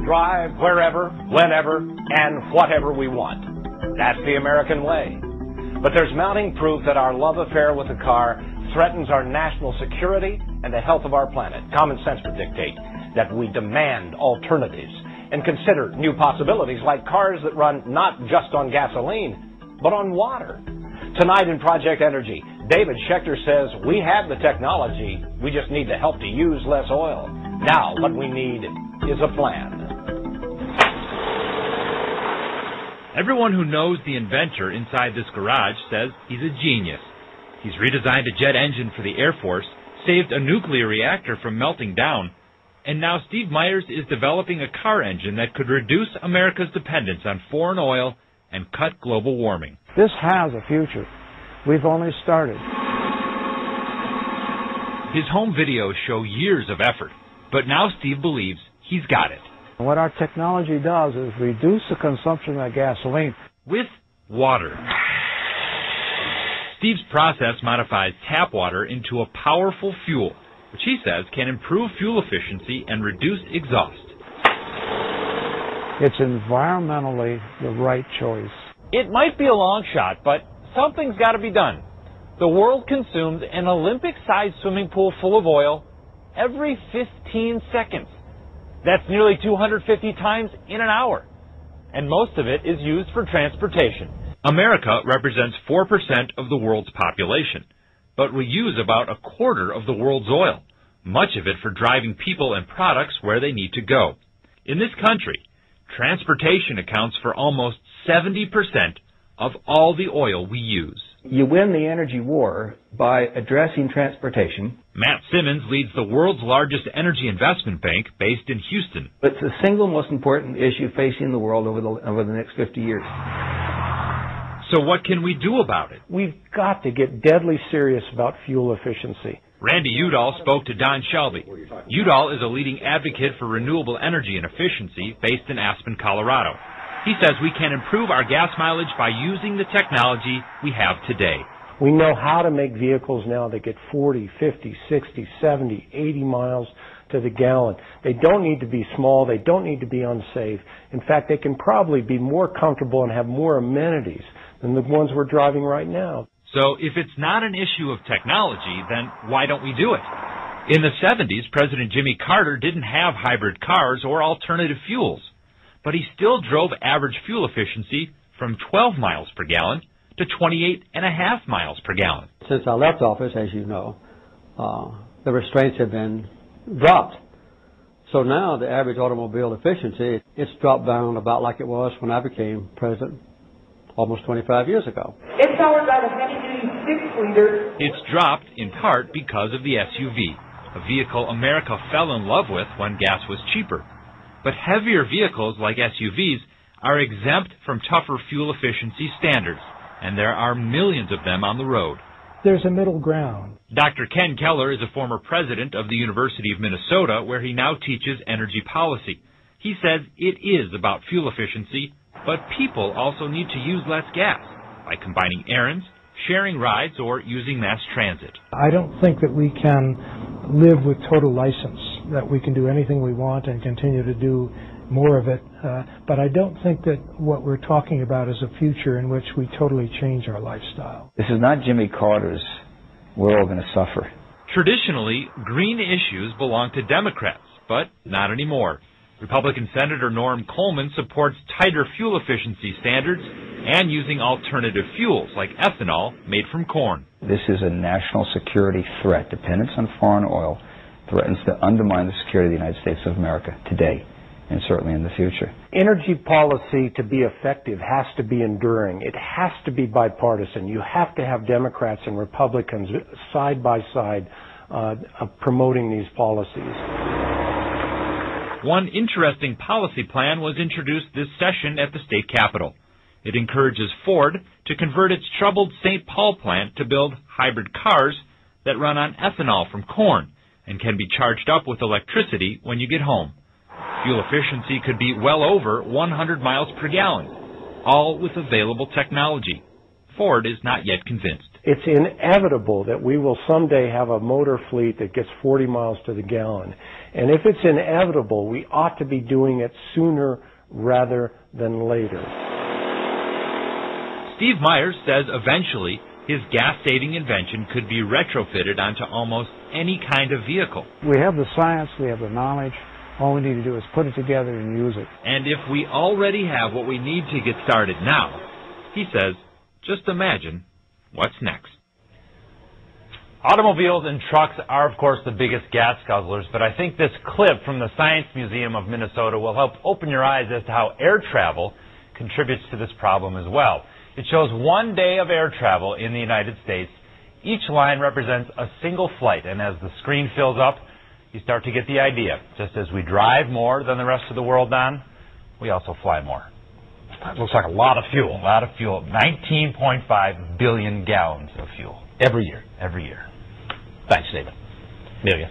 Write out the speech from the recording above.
drive wherever, whenever, and whatever we want. That's the American way. But there's mounting proof that our love affair with the car threatens our national security and the health of our planet. Common sense would dictate that we demand alternatives and consider new possibilities like cars that run not just on gasoline, but on water. Tonight in Project Energy, David Schechter says we have the technology, we just need the help to use less oil. Now, what we need is a plan. Everyone who knows the inventor inside this garage says he's a genius. He's redesigned a jet engine for the Air Force, saved a nuclear reactor from melting down, and now Steve Myers is developing a car engine that could reduce America's dependence on foreign oil and cut global warming. This has a future. We've only started. His home videos show years of effort, but now Steve believes he's got it. What our technology does is reduce the consumption of gasoline. With water. Steve's process modifies tap water into a powerful fuel, which he says can improve fuel efficiency and reduce exhaust. It's environmentally the right choice. It might be a long shot, but something's got to be done. The world consumes an Olympic-sized swimming pool full of oil every 15 seconds. That's nearly 250 times in an hour. And most of it is used for transportation. America represents 4% of the world's population, but we use about a quarter of the world's oil, much of it for driving people and products where they need to go. In this country, transportation accounts for almost 70% of all the oil we use. You win the energy war by addressing transportation. Matt Simmons leads the world's largest energy investment bank based in Houston. It's the single most important issue facing the world over the next 50 years. So what can we do about it? We've got to get deadly serious about fuel efficiency. Randy Udall spoke to Don Shelby. Udall is a leading advocate for renewable energy and efficiency based in Aspen, Colorado. He says we can improve our gas mileage by using the technology we have today. We know how to make vehicles now that get 40, 50, 60, 70, 80 miles to the gallon. They don't need to be small. They don't need to be unsafe. In fact, they can probably be more comfortable and have more amenities than the ones we're driving right now. So if it's not an issue of technology, then why don't we do it? In the 70s, President Jimmy Carter didn't have hybrid cars or alternative fuels, but he still drove average fuel efficiency from 12 miles per gallon to 28.5 miles per gallon. Since I left office, as you know, the restraints have been dropped. So now the average automobile efficiency, it's dropped down about like it was when I became president almost 25 years ago. It's powered by the heavy-duty 6-liter. It's dropped in part because of the SUV, a vehicle America fell in love with when gas was cheaper. But heavier vehicles like SUVs are exempt from tougher fuel efficiency standards, and there are millions of them on the road. There's a middle ground. Dr. Ken Keller is a former president of the University of Minnesota, where he now teaches energy policy. He says it is about fuel efficiency, but people also need to use less gas by combining errands, sharing rides, or using mass transit. I don't think that we can live with total license, that we can do anything we want and continue to do more of it. But I don't think that what we're talking about is a future in which we totally change our lifestyle. This is not Jimmy Carter's "we're all going to suffer." Traditionally, green issues belong to Democrats, but not anymore. Republican Senator Norm Coleman supports tighter fuel efficiency standards and using alternative fuels like ethanol made from corn. This is a national security threat. Dependence on foreign oil threatens to undermine the security of the United States of America today and certainly in the future. Energy policy, to be effective, has to be enduring. It has to be bipartisan. You have to have Democrats and Republicans side by side promoting these policies. One interesting policy plan was introduced this session at the state capitol. It encourages Ford to convert its troubled St. Paul plant to build hybrid cars that run on ethanol from corn and can be charged up with electricity when you get home. Fuel efficiency could be well over 100 miles per gallon, all with available technology. Ford is not yet convinced. It's inevitable that we will someday have a motor fleet that gets 40 miles to the gallon. And if it's inevitable, we ought to be doing it sooner rather than later. Steve Myers says eventually his gas-saving invention could be retrofitted onto almost any kind of vehicle. We have the science, we have the knowledge. All we need to do is put it together and use it. And if we already have what we need to get started now, he says, just imagine what's next. Automobiles and trucks are, of course, the biggest gas guzzlers, but I think this clip from the Science Museum of Minnesota will help open your eyes as to how air travel contributes to this problem as well. It shows 1 day of air travel in the United States. Each line represents a single flight, and as the screen fills up, you start to get the idea. Just as we drive more than the rest of the world on, we also fly more. It looks like a lot of fuel. 19.5 billion gallons of fuel every year. Thanks, David. Amelia.